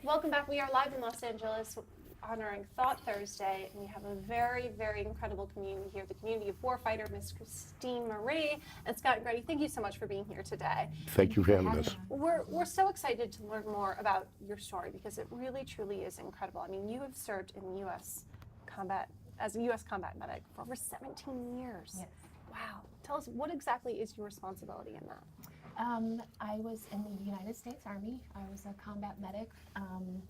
Welcome back. We are live in Los Angeles honoring Thought Thursday, and we have a very, very incredible community here, the community of warfighter, Miss Christine Marie and Scott Grady. Thank you so much for being here today. Thank you for having us. We're so excited to learn more about your story because it really, truly is incredible. I mean, you have served in the U.S. combat, as a U.S. combat medic for over 17 years. Yes. Wow. Tell us, what exactly is your responsibility in that? I was in the United States Army. I was a combat medic.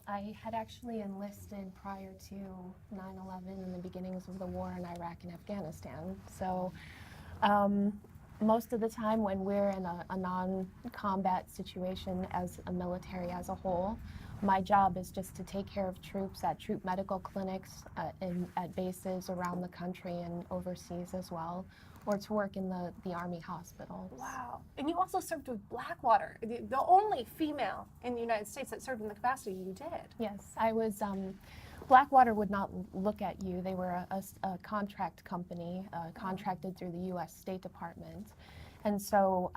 I had actually enlisted prior to 9/11 and the beginnings of the war in Iraq and Afghanistan. So most of the time when we're in a non-combat situation as a military as a whole, my job is just to take care of troops at troop medical clinics at bases around the country and overseas as well, or to work in the Army hospitals. Wow. And you also served with Blackwater, the only female in the United States that served in the capacity you did. Yes, I was. Blackwater would not look at you. They were a contract company, contracted through the U.S. State Department. And so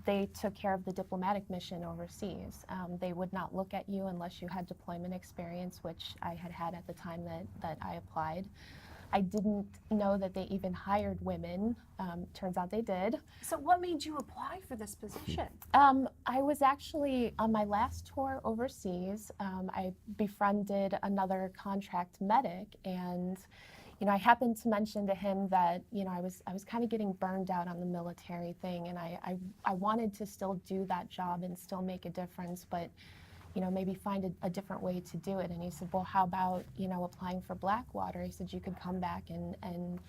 they took care of the diplomatic mission overseas. They would not look at you unless you had deployment experience, which I had at the time that I applied. I didn't know that they even hired women. Turns out they did. So what made you apply for this position? I was actually on my last tour overseas. I befriended another contract medic, and I happened to mention to him that I was kind of getting burned out on the military thing, and I wanted to still do that job and still make a difference, but maybe find a different way to do it. And he said, well, how about, applying for Blackwater? He said, you could come back and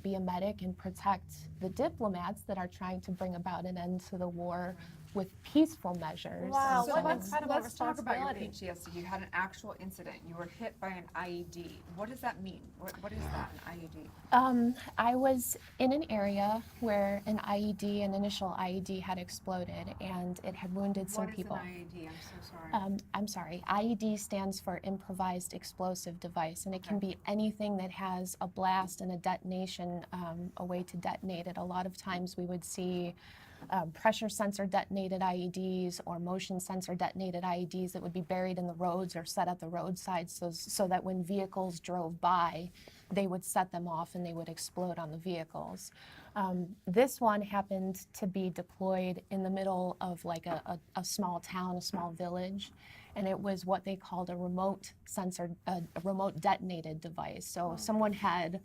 be a medic and protect the diplomats that are trying to bring about an end to the war with peaceful measures. Wow, So what let's incredible talk about your responsibility. PTSD. You had an actual incident. You were hit by an IED. What does that mean? What is that, an IED? I was in an area where an initial IED had exploded, and it had wounded some people. What is an IED? I'm so sorry. I'm sorry. IED stands for improvised explosive device, and it can be anything that has a blast and a detonation, a way to detonate it. A lot of times we would see pressure sensor detonated IEDs or motion sensor detonated IEDs that would be buried in the roads or set at the roadsides so that when vehicles drove by, they would set them off and they would explode on the vehicles. This one happened to be deployed in the middle of like a small town, a small village, and it was what they called a remote detonated device. So someone had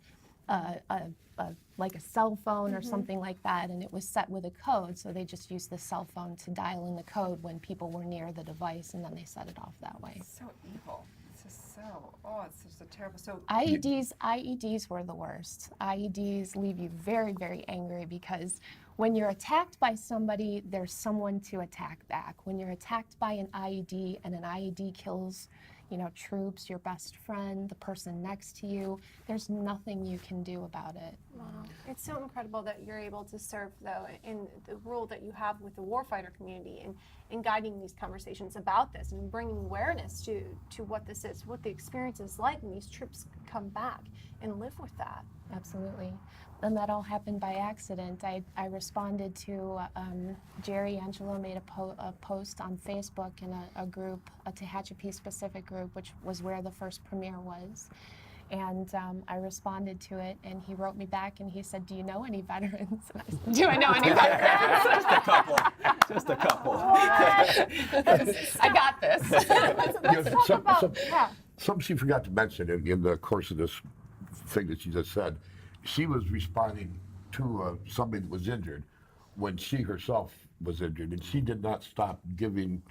like a cell phone or something like that, and it was set with a code, so they just used the cell phone to dial in the code when people were near the device, and then they set it off that way. It's so evil. It's just it's just a terrible. So IEDs were the worst. IEDs leave you very, very angry because when you're attacked by somebody, there's someone to attack back. When you're attacked by an IED and an IED kills troops, your best friend, the person next to you, there's nothing you can do about it. Wow. It's so incredible that you're able to serve, though, in the role that you have with the warfighter community and in guiding these conversations about this and bringing awareness to what this is, what the experience is like when these troops come back and live with that. Absolutely. And that all happened by accident. I responded to Jerry Angelo made a post on Facebook in a group, a Tehachapi specific group, which was where the first premiere was. And I responded to it, and he wrote me back, and he said, "Do you know any veterans?" And I said, "Do I know any veterans?" Just a couple. Just a couple. I got this. Let's talk about, Something she forgot to mention in the course of this thing that she just said, she was responding to somebody that was injured when she herself was injured, and she did not stop giving.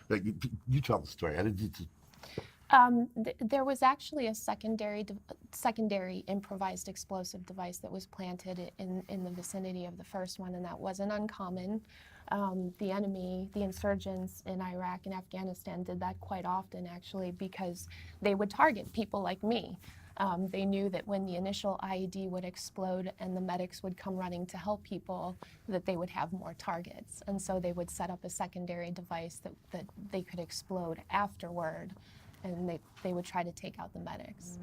Like, you tell the story. I didn't. There was actually a secondary improvised explosive device that was planted in the vicinity of the first one, and that wasn't uncommon. The enemy, the insurgents in Iraq and Afghanistan did that quite often, actually, because they would target people like me. They knew that when the initial IED would explode and the medics would come running to help people, that they would have more targets. And so they would set up a secondary device that they could explode afterward and they would try to take out the medics.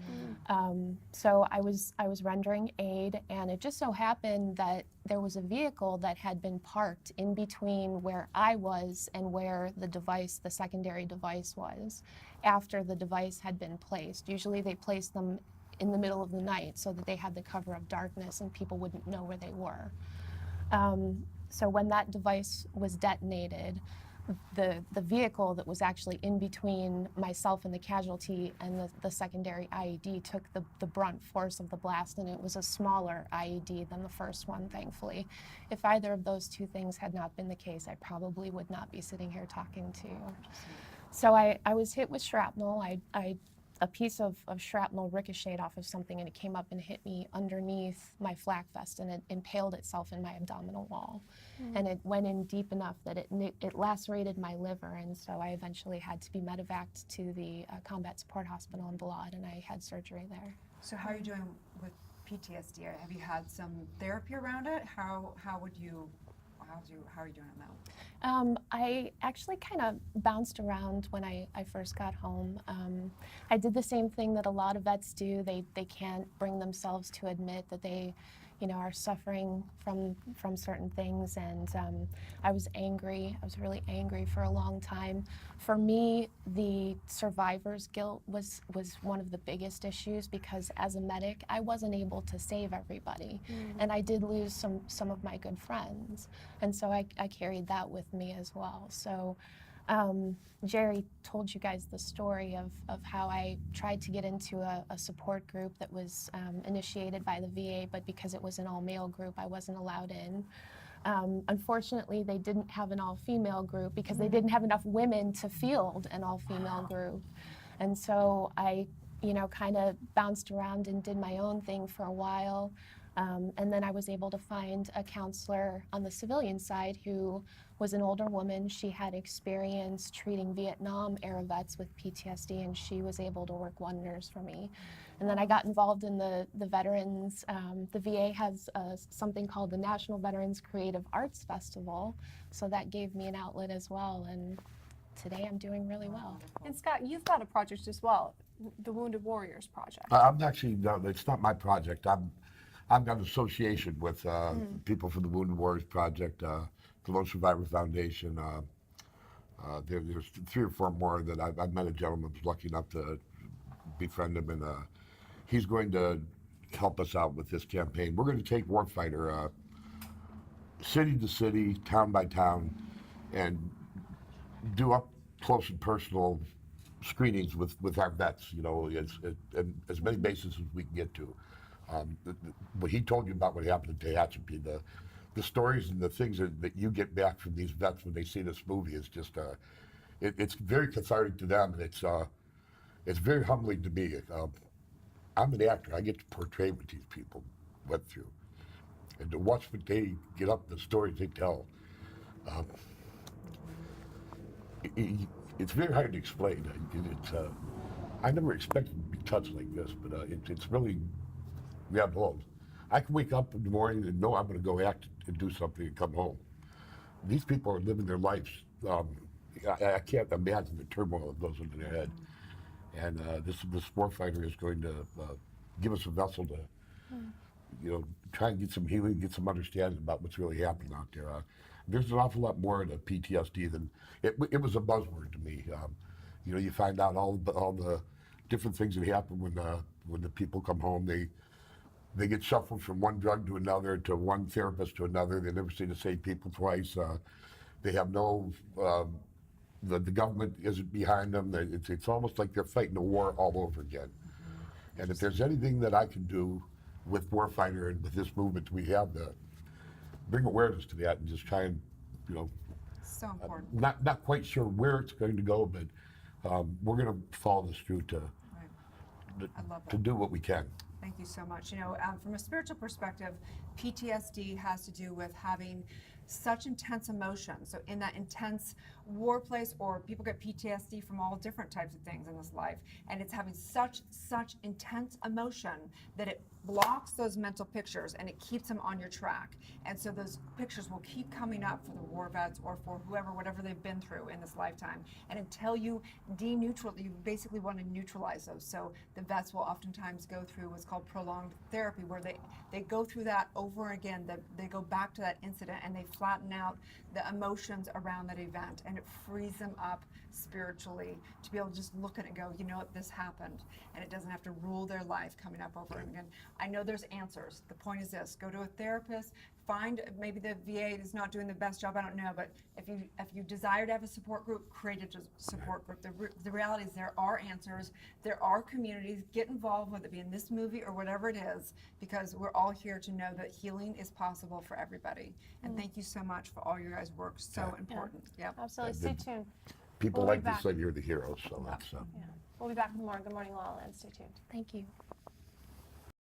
So I was rendering aid, and it just so happened that there was a vehicle that had been parked in between where I was and where the secondary device was, after the device had been placed. Usually they placed them in the middle of the night so that they had the cover of darkness and people wouldn't know where they were. So when that device was detonated, the vehicle that was actually in between myself and the casualty and the secondary IED took the brunt force of the blast, and it was a smaller IED than the first one, thankfully. If either of those two things had not been the case, I probably would not be sitting here talking to you. So I was hit with shrapnel. A piece of shrapnel ricocheted off of something, and it came up and hit me underneath my flak vest, and it impaled itself in my abdominal wall. And it went in deep enough that it lacerated my liver, and so I eventually had to be medevaced to the Combat Support Hospital in LaLa, and I had surgery there. So how are you doing with PTSD? Have you had some therapy around it? How are you doing on that? I actually kind of bounced around when I first got home. I did the same thing that a lot of vets do. They can't bring themselves to admit that they, are suffering from certain things, and I was angry. I was really angry for a long time. For me, the survivor's guilt was one of the biggest issues, because as a medic, I wasn't able to save everybody, and I did lose some of my good friends, and so I carried that with me as well. So Jerry told you guys the story of how I tried to get into a support group that was initiated by the VA, but because it was an all-male group, I wasn't allowed in. Unfortunately, they didn't have an all-female group because they didn't have enough women to field an all-female group. And so I, kind of bounced around and did my own thing for a while. And then I was able to find a counselor on the civilian side who was an older woman. She had experience treating Vietnam era vets with PTSD, and she was able to work wonders for me. And then I got involved in the veterans. The VA has something called the National Veterans Creative Arts Festival, so that gave me an outlet as well. And today I'm doing really well. And Scott, you've got a project as well, the Wounded Warriors Project. I'm actually, no, it's not my project. I've got an association with people from the Wounded Warriors Project, the Lone Survivor Foundation. There's 3 or 4 more that I've met a gentleman who's lucky enough to befriend him, and he's going to help us out with this campaign. We're going to take Warfighter city to city, town by town, and do up close and personal screenings with our vets, as many bases as we can get to. What he told you about what happened in Tehachapi, the stories and the things that you get back from these vets when they see this movie is just, it's very cathartic to them, and it's very humbling to me. I'm an actor. I get to portray what these people went through, and to watch what they get up, the stories they tell. It's very hard to explain. I never expected to be touched like this, but it's really grabbed hold. I can wake up in the morning and know I'm going to go act and do something and come home. These people are living their lives. I can't imagine the turmoil that goes into their head. And this warfighter is going to give us a vessel to, try and get some healing, get some understanding about what's really happening out there. There's an awful lot more to PTSD than it was a buzzword to me. You find out all the different things that happen when the people come home. They get shuffled from one drug to another, to one therapist to another. They never see the same people twice. They have no, the government isn't behind them. It's almost like they're fighting a war all over again. And if there's anything that I can do with Warfighter and with this movement we have, to bring awareness to that and just try and, So important. Not quite sure where it's going to go, but we're going to follow this through to I love that. to do what we can. Thank you so much. From a spiritual perspective, PTSD has to do with having such intense emotions. So in that intense war place, or people get PTSD from all different types of things in this life, and it's having such intense emotion that it blocks those mental pictures and it keeps them on your track. And so those pictures will keep coming up for the war vets or for whoever, whatever they've been through in this lifetime. And until you you basically want to neutralize those. So the vets will oftentimes go through what's called prolonged therapy, where they go through that over again. They go back to that incident and they flatten out the emotions around that event, and it frees them up spiritually to be able to just look at it and go, you know what, this happened, and it doesn't have to rule their life coming up over and again. I know there's answers. The point is this: go to a therapist. Find, maybe the VA is not doing the best job, I don't know, but if you desire to have a support group, create a support group. The reality is there are answers, there are communities. Get involved, whether it be in this movie or whatever it is, because we're all here to know that healing is possible for everybody. And thank you so much for all your guys' work, so important. Yep. Absolutely. Stay tuned. People We'll be like to back. say you're the hero, so that's. Yeah. We'll be back with more Good Morning, LaLa, and stay tuned. Thank you.